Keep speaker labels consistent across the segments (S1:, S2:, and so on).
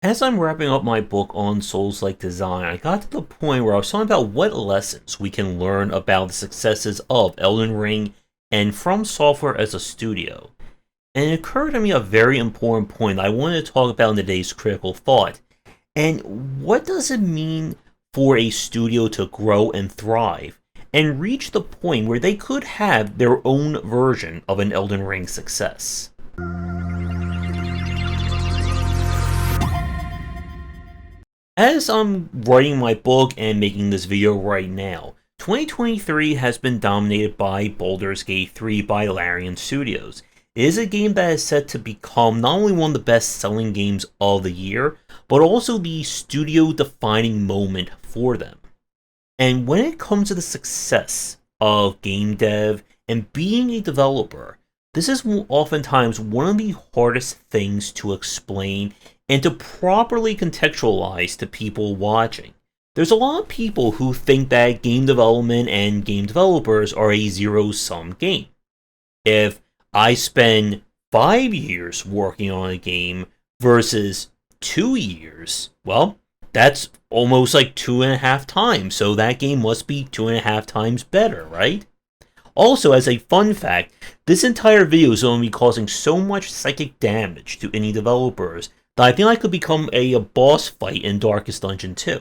S1: As I'm wrapping up my book on Souls-like design, I got to the point where I was talking about what lessons we can learn about the successes of Elden Ring and From Software as a studio. And it occurred to me a very important point I wanted to talk about in today's critical thought. And what does it mean for a studio to grow and thrive and reach the point where they could have their own version of an Elden Ring success? As I'm writing my book and making this video right now, 2023 has been dominated by Baldur's Gate 3 by Larian Studios. It is a game that is set to become not only one of the best-selling games of the year, but also the studio-defining moment for them. And when it comes to the success of game dev and being a developer, this is oftentimes one of the hardest things to explain and to properly contextualize to people watching. There's a lot of people who think that game development and game developers are a zero-sum game. If I spend 5 years working on a game versus 2 years, well, that's almost like 2.5 times, so that game must be 2.5 times better, right? Also, as a fun fact, this entire video is going to be causing so much psychic damage to any developers that I feel like could become a boss fight in Darkest Dungeon 2.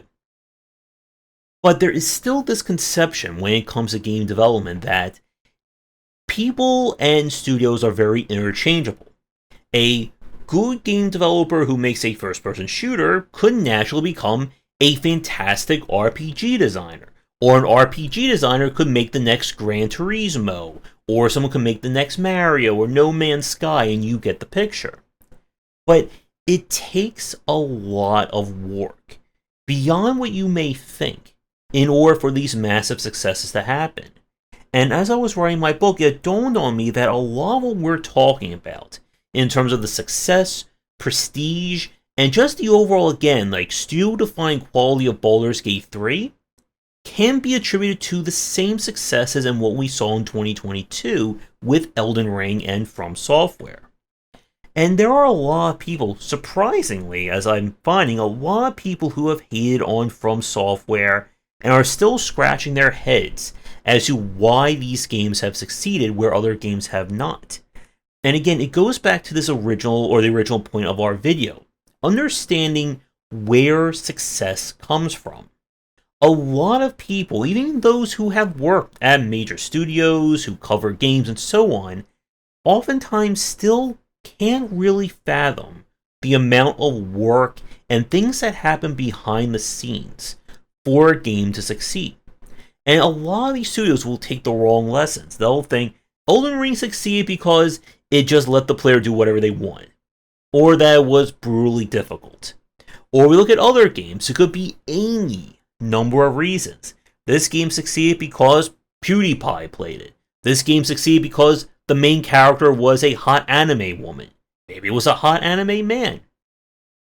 S1: But there is still this conception when it comes to game development that people and studios are very interchangeable. A good game developer who makes a first-person shooter could naturally become a fantastic RPG designer. Or an RPG designer could make the next Gran Turismo, or someone could make the next Mario or No Man's Sky, and you get the picture. But it takes a lot of work, beyond what you may think, in order for these massive successes to happen. And as I was writing my book, it dawned on me that a lot of what we're talking about, in terms of the success, prestige, and just the overall, again, like studio-defined quality of Baldur's Gate 3, can be attributed to the same successes in what we saw in 2022 with Elden Ring and From Software. And there are a lot of people, surprisingly, as I'm finding, a lot of people who have hated on From Software and are still scratching their heads as to why these games have succeeded where other games have not. And again, it goes back to the original point of our video, understanding where success comes from. A lot of people, even those who have worked at major studios, who cover games and so on, oftentimes still can't really fathom the amount of work and things that happen behind the scenes for a game to succeed. And a lot of these studios will take the wrong lessons. They'll think Elden Ring succeeded because it just let the player do whatever they wanted, or that it was brutally difficult. Or we look at other games, it could be any number of reasons. This game succeeded because PewDiePie played it. This game succeeded because the main character was a hot anime woman. Maybe it was a hot anime man.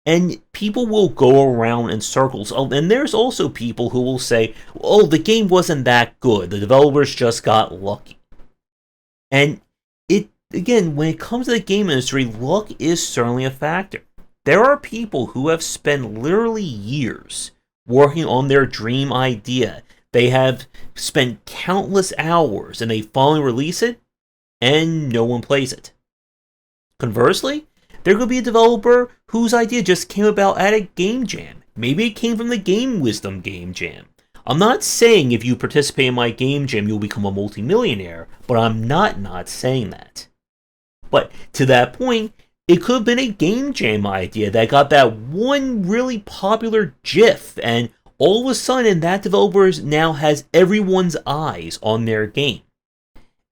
S1: And people will go around in circles. Oh, and there's also people who will say, oh, the game wasn't that good. The developers just got lucky. And again, when it comes to the game industry, luck is certainly a factor. There are people who have spent literally years working on their dream idea. They have spent countless hours and they finally release it, and no one plays it. Conversely, there could be a developer whose idea just came about at a game jam. Maybe it came from the Game Wisdom game jam. I'm not saying if you participate in my game jam you'll become a multimillionaire, but I'm not saying that. But to that point, it could have been a game jam idea that got that one really popular GIF, and all of a sudden that developer now has everyone's eyes on their game.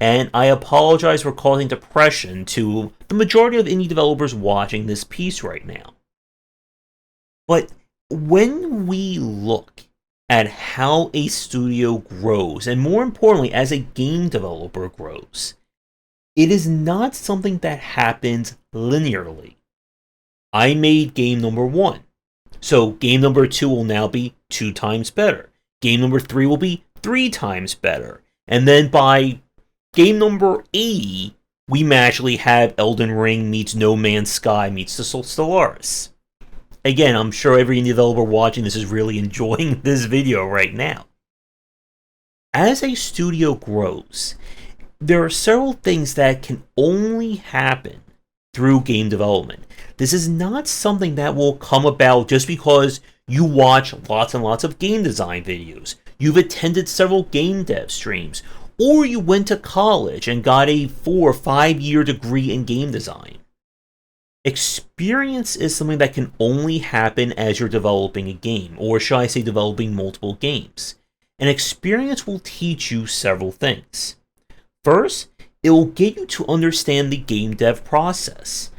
S1: And I apologize for causing depression to the majority of indie developers watching this piece right now. But when we look at how a studio grows, and more importantly, as a game developer grows, it is not something that happens linearly. I made game number 1. So game number 2 will now be 2 times better. Game number 3 will be 3 times better. And then by game number 80, we magically have Elden Ring meets No Man's Sky meets the Stellaris. again, I'm sure every indie developer watching this is really enjoying this video right now. As a studio grows, there are several things that can only happen through game development. This is not something that will come about just because you watch lots and lots of game design videos, you've attended several game dev streams, or you went to college and got a 4 or 5 year degree in game design. Experience is something that can only happen as you're developing a game, or shall I say developing multiple games. And experience will teach you several things. First, it will get you to understand the game dev process.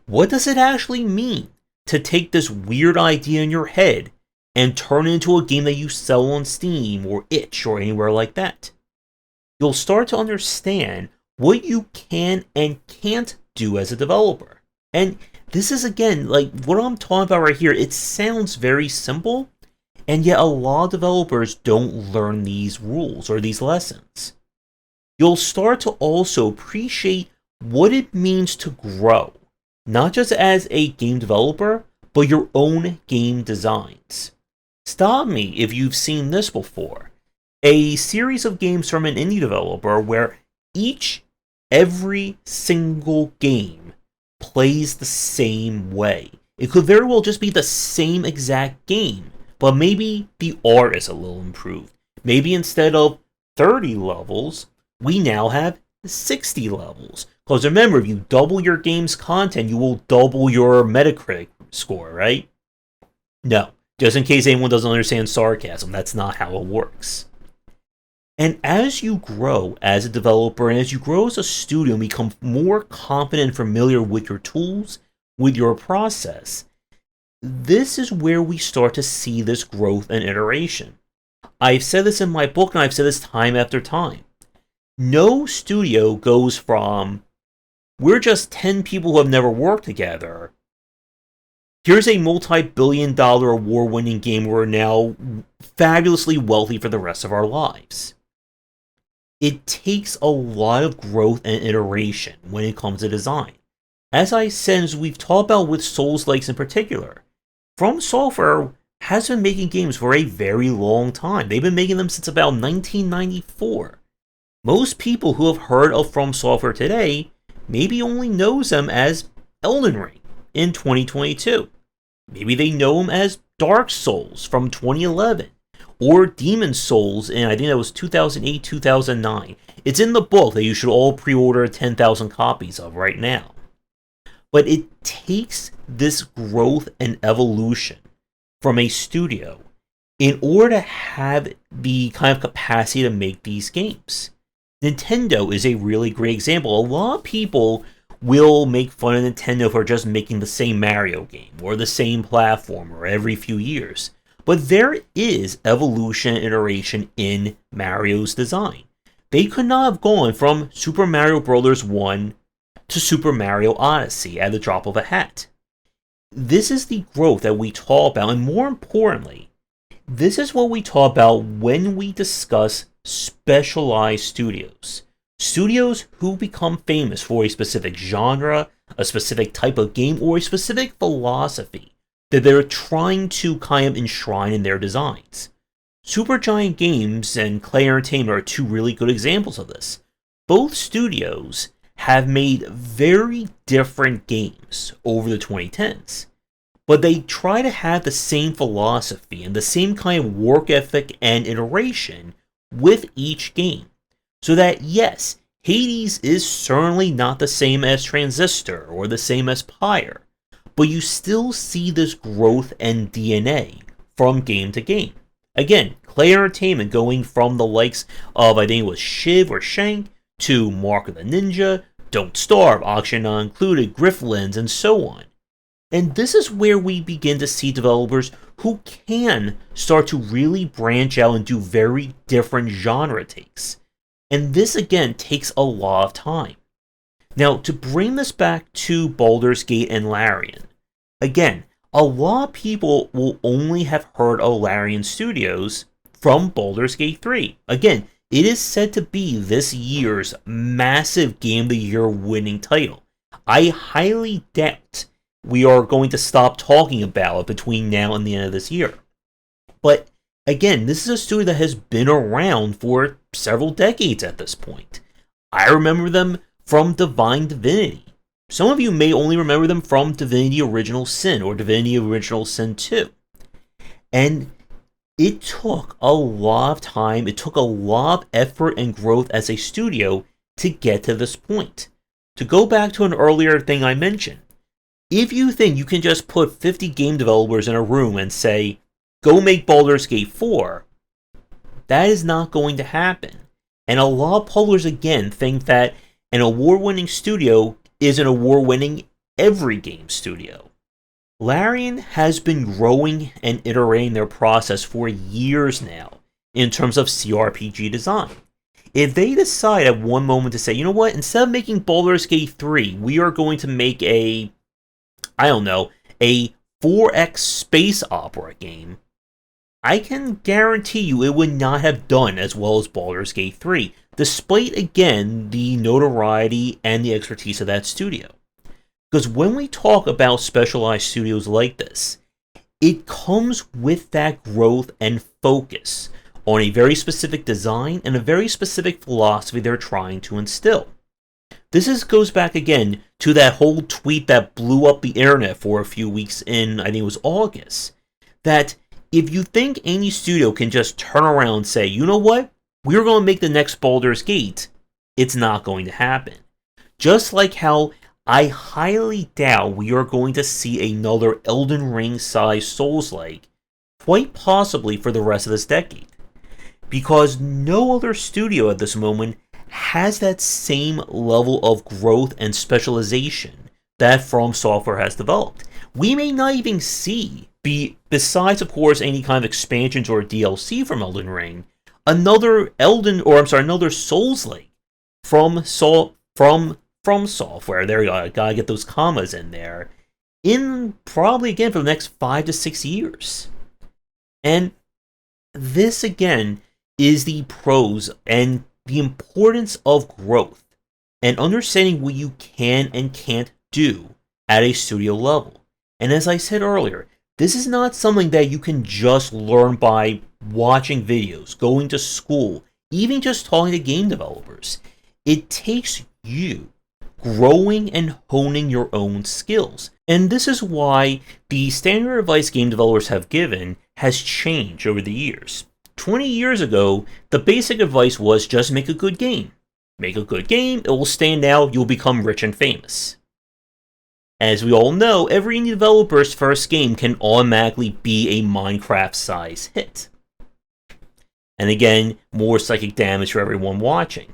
S1: What does it actually mean to take this weird idea in your head and turn it into a game that you sell on Steam or Itch or anywhere like that? You'll start to understand what you can and can't do as a developer. And this is, again, like what I'm talking about right here, it sounds very simple, and yet a lot of developers don't learn these rules or these lessons. You'll start to also appreciate what it means to grow, not just as a game developer, but your own game designs. Stop me if you've seen this before. A series of games from an indie developer where every single game plays the same way. It could very well just be the same exact game, but maybe the art is a little improved. Maybe instead of 30 levels, we now have 60 levels. Because remember, if you double your game's content, you will double your Metacritic score, right? No, just in case anyone doesn't understand sarcasm, that's not how it works. And as you grow as a developer and as you grow as a studio and become more confident and familiar with your tools, with your process, this is where we start to see this growth and iteration. I've said this in my book and I've said this time after time. No studio goes from, we're just 10 people who have never worked together, here's a multi-billion-dollar award-winning game where we're now fabulously wealthy for the rest of our lives. It takes a lot of growth and iteration when it comes to design. As I said, as we've talked about with Souls-likes in particular, From Software has been making games for a very long time. They've been making them since about 1994. Most people who have heard of From Software today maybe only knows them as Elden Ring in 2022. Maybe they know them as Dark Souls from 2011. Or Demon Souls in, I think that was 2008, 2009. It's in the book that you should all pre-order 10,000 copies of right now. But it takes this growth and evolution from a studio in order to have the kind of capacity to make these games. Nintendo is a really great example. A lot of people will make fun of Nintendo for just making the same Mario game or the same platformer every few years. But there is evolution and iteration in Mario's design. They could not have gone from Super Mario Bros. 1 to Super Mario Odyssey at the drop of a hat. This is the growth that we talk about, and more importantly, this is what we talk about when we discuss specialized studios. Studios who become famous for a specific genre, a specific type of game, or a specific philosophy that they're trying to kind of enshrine in their designs. Supergiant Games and Clay Entertainment are two really good examples of this. Both studios have made very different games over the 2010s, but they try to have the same philosophy and the same kind of work ethic and iteration with each game. So that, yes, Hades is certainly not the same as Transistor or the same as Pyre, but you still see this growth and DNA from game to game. Again, Clay Entertainment going from the likes of, I think it was Shiv or Shank, to Mark of the Ninja, Don't Starve, Auction Not Included, Grifflands, and so on. And this is where we begin to see developers who can start to really branch out and do very different genre takes. And this, again, takes a lot of time. Now, to bring this back to Baldur's Gate and Larian, again, a lot of people will only have heard of Larian Studios from Baldur's Gate 3. Again, it is said to be this year's massive Game of the Year winning title. I highly doubt we are going to stop talking about it between now and the end of this year. But again, this is a studio that has been around for several decades at this point. I remember them from Divine Divinity. Some of you may only remember them from Divinity Original Sin or Divinity Original Sin 2. And it took a lot of time, it took a lot of effort and growth as a studio to get to this point. To go back to an earlier thing I mentioned, if you think you can just put 50 game developers in a room and say, go make Baldur's Gate 4, that is not going to happen. And a lot of publishers, again, think that an award-winning studio is an award-winning every game studio. Larian has been growing and iterating their process for years now in terms of CRPG design. If they decide at one moment to say, you know what, instead of making Baldur's Gate 3, we are going to make a 4X space opera game, I can guarantee you it would not have done as well as Baldur's Gate 3, despite, again, the notoriety and the expertise of that studio. Because when we talk about specialized studios like this, it comes with that growth and focus on a very specific design and a very specific philosophy they're trying to instill. This goes back again to that whole tweet that blew up the internet for a few weeks in, I think it was August, that if you think any studio can just turn around and say, you know what, we're going to make the next Baldur's Gate, it's not going to happen. Just like how I highly doubt we are going to see another Elden Ring-sized Souls-like, quite possibly for the rest of this decade. Because no other studio at this moment has that same level of growth and specialization that From Software has developed. We may not even see, besides of course any kind of expansions or DLC from Elden Ring, another Souls-like from Software. There you go, I gotta get those commas in there. In probably again for the next 5 to 6 years. And this again is the pros and the importance of growth and understanding what you can and can't do at a studio level. And as I said earlier, this is not something that you can just learn by watching videos, going to school, even just talking to game developers. It takes you growing and honing your own skills. And this is why the standard advice game developers have given has changed over the years. 20 years ago, the basic advice was just make a good game. Make a good game, it will stand out, you'll become rich and famous. As we all know, every indie developer's first game can automatically be a Minecraft-sized hit. And again, more psychic damage for everyone watching.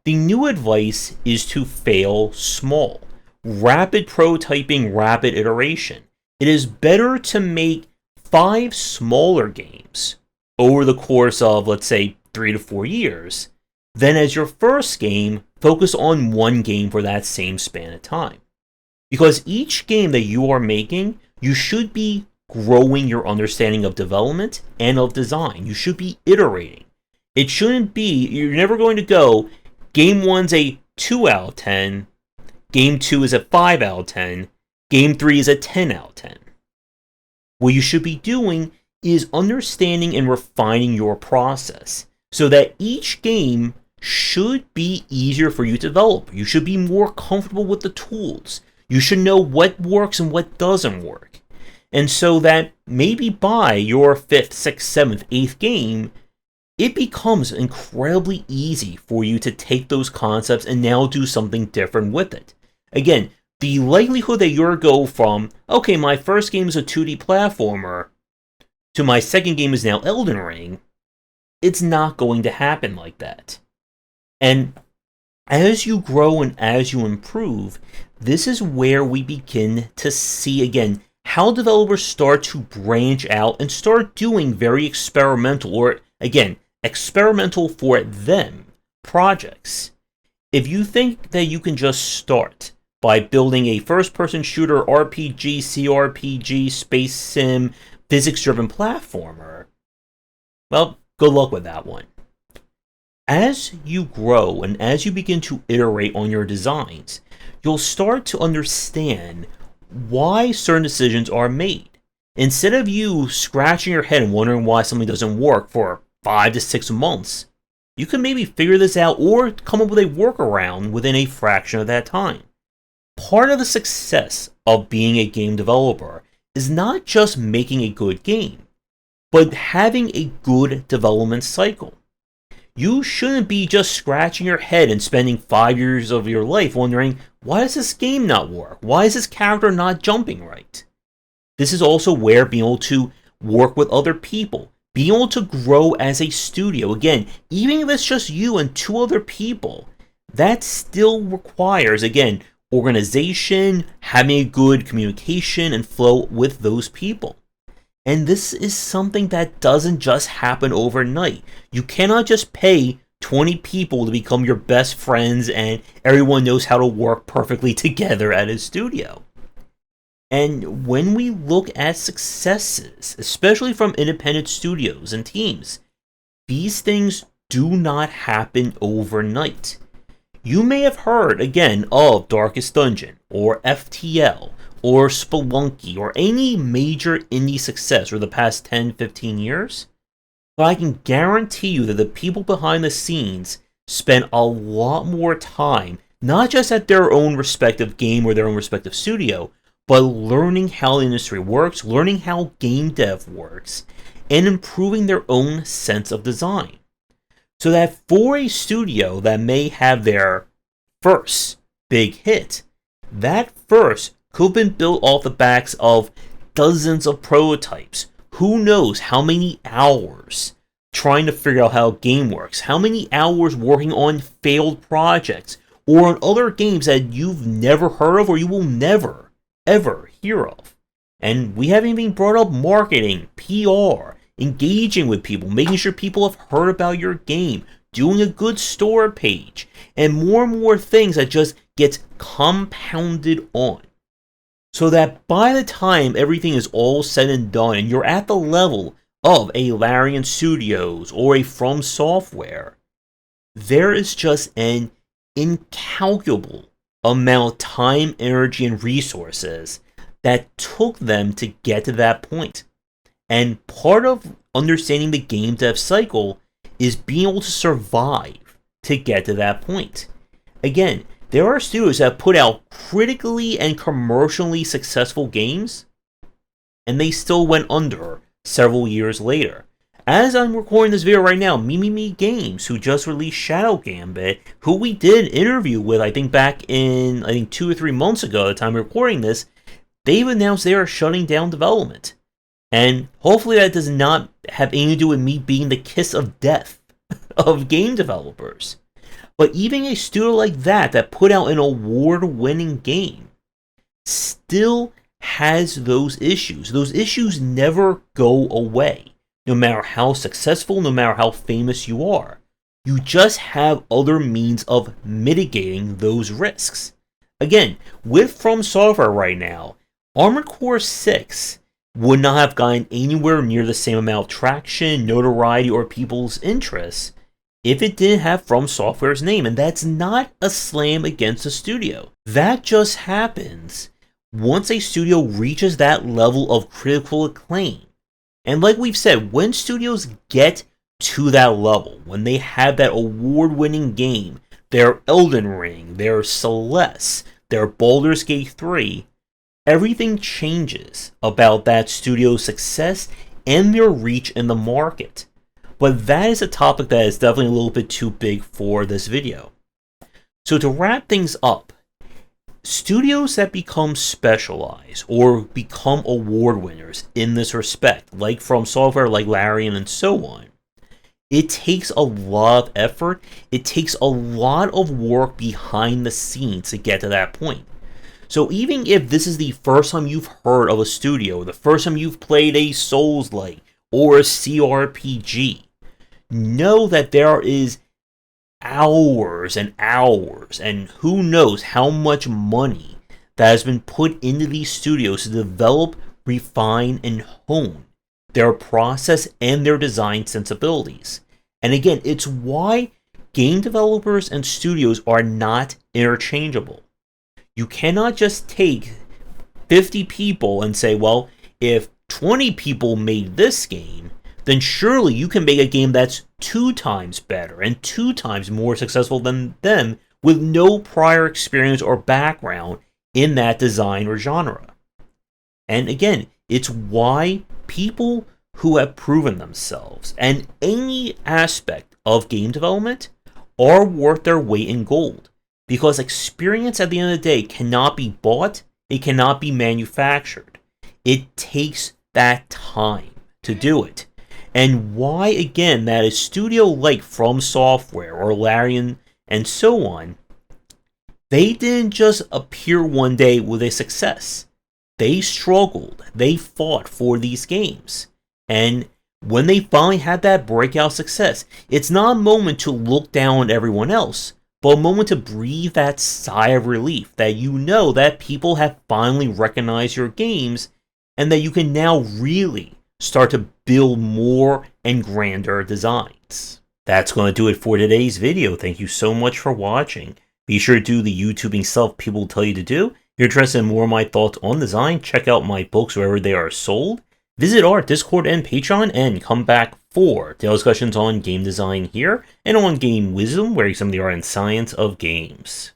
S1: The new advice is to fail small. Rapid prototyping, rapid iteration. It is better to make 5 smaller games over the course of, let's say, 3 to 4 years, than as your first game, focus on one game for that same span of time. Because each game that you are making, you should be growing your understanding of development and of design. You should be iterating. It shouldn't be, you're never going to go, Game 1's a 2 out of 10, Game 2 is a 5 out of 10, Game 3 is a 10 out of 10. What you should be doing is understanding and refining your process so that each game should be easier for you to develop. You should be more comfortable with the tools. You should know what works and what doesn't work. And so that maybe by your 5th, 6th, 7th, 8th game, it becomes incredibly easy for you to take those concepts and now do something different with it. Again, the likelihood that you're go from, okay, my first game is a 2D platformer, to my second game is now Elden Ring, it's not going to happen like that. And as you grow and as you improve, this is where we begin to see, again, how developers start to branch out and start doing very experimental, or, again, experimental for them, projects. If you think that you can just start by building a first-person shooter, RPG, CRPG, space sim, physics-driven platformer, well, good luck with that one. As you grow and as you begin to iterate on your designs, you'll start to understand why certain decisions are made. Instead of you scratching your head and wondering why something doesn't work for 5 to 6 months, you can maybe figure this out or come up with a workaround within a fraction of that time. Part of the success of being a game developer is not just making a good game, but having a good development cycle. You shouldn't be just scratching your head and spending 5 years of your life wondering, why does this game not work? Why is this character not jumping right? This is also where being able to work with other people, being able to grow as a studio, again, even if it's just you and two other people, that still requires, again, organization, having a good communication and flow with those people. And this is something that doesn't just happen overnight. You cannot just pay 20 people to become your best friends and everyone knows how to work perfectly together at a studio. And when we look at successes, especially from independent studios and teams, these things do not happen overnight. You may have heard, again, of Darkest Dungeon, or FTL, or Spelunky, or any major indie success over the past 10-15 years, but I can guarantee you that the people behind the scenes spend a lot more time, not just at their own respective game or their own respective studio, but learning how the industry works, learning how game dev works, and improving their own sense of design. So that for a studio that may have their first big hit, that first could have been built off the backs of dozens of prototypes. Who knows how many hours trying to figure out how a game works, how many hours working on failed projects, or on other games that you've never heard of or you will never, ever hear of. And we haven't even brought up marketing, PR, engaging with people, making sure people have heard about your game, doing a good store page, and more things that just gets compounded on. So that by the time everything is all said and done and you're at the level of a Larian Studios or a From Software, there is just an incalculable amount of time, energy, and resources that took them to get to that point. And part of understanding the game dev cycle is being able to survive to get to that point. Again, there are studios that put out critically and commercially successful games, and they still went under several years later. As I'm recording this video right now, Me Games, who just released Shadow Gambit, who we did an interview with, I think back in, 2 or 3 months ago at the time of recording this, they've announced they are shutting down development. And hopefully that does not have anything to do with me being the kiss of death of game developers. But even a studio like that put out an award-winning game, still has those issues. Those issues never go away, no matter how successful, no matter how famous you are. You just have other means of mitigating those risks. Again, with From Software right now, Armored Core 6 would not have gotten anywhere near the same amount of traction, notoriety, or people's interests if it didn't have From Software's name. And that's not a slam against the studio. That just happens once a studio reaches that level of critical acclaim. And like we've said, when studios get to that level, when they have that award-winning game, their Elden Ring, their Celeste, their Baldur's Gate 3, everything changes about that studio's success and their reach in the market. But that is a topic that is definitely a little bit too big for this video. So to wrap things up, studios that become specialized or become award winners in this respect, like From Software, like Larian, and so on, it takes a lot of effort, it takes a lot of work behind the scenes to get to that point. So even if this is the first time you've heard of a studio, the first time you've played a Souls-like or a CRPG, know that there is hours and hours and who knows how much money that has been put into these studios to develop, refine, and hone their process and their design sensibilities. And again, it's why game developers and studios are not interchangeable. You cannot just take 50 people and say, well, if 20 people made this game, then surely you can make a game that's 2 times better and 2 times more successful than them with no prior experience or background in that design or genre. And again, it's why people who have proven themselves and any aspect of game development are worth their weight in gold. Because experience at the end of the day cannot be bought, it cannot be manufactured. It takes that time to do it. And why, again, that a studio like From Software or Larian and so on, they didn't just appear one day with a success. They struggled. They fought for these games. And when they finally had that breakout success, it's not a moment to look down on everyone else, but a moment to breathe that sigh of relief that you know that people have finally recognized your games and that you can now really start to build more and grander designs. That's going to do it for today's video. Thank you so much for watching. Be sure to do the YouTubing stuff people tell you to do. If you're interested in more of my thoughts on design, check out my books wherever they are sold. Visit our Discord and Patreon, and come back for discussions on game design here, and on game wisdom, where some of the art and science of games.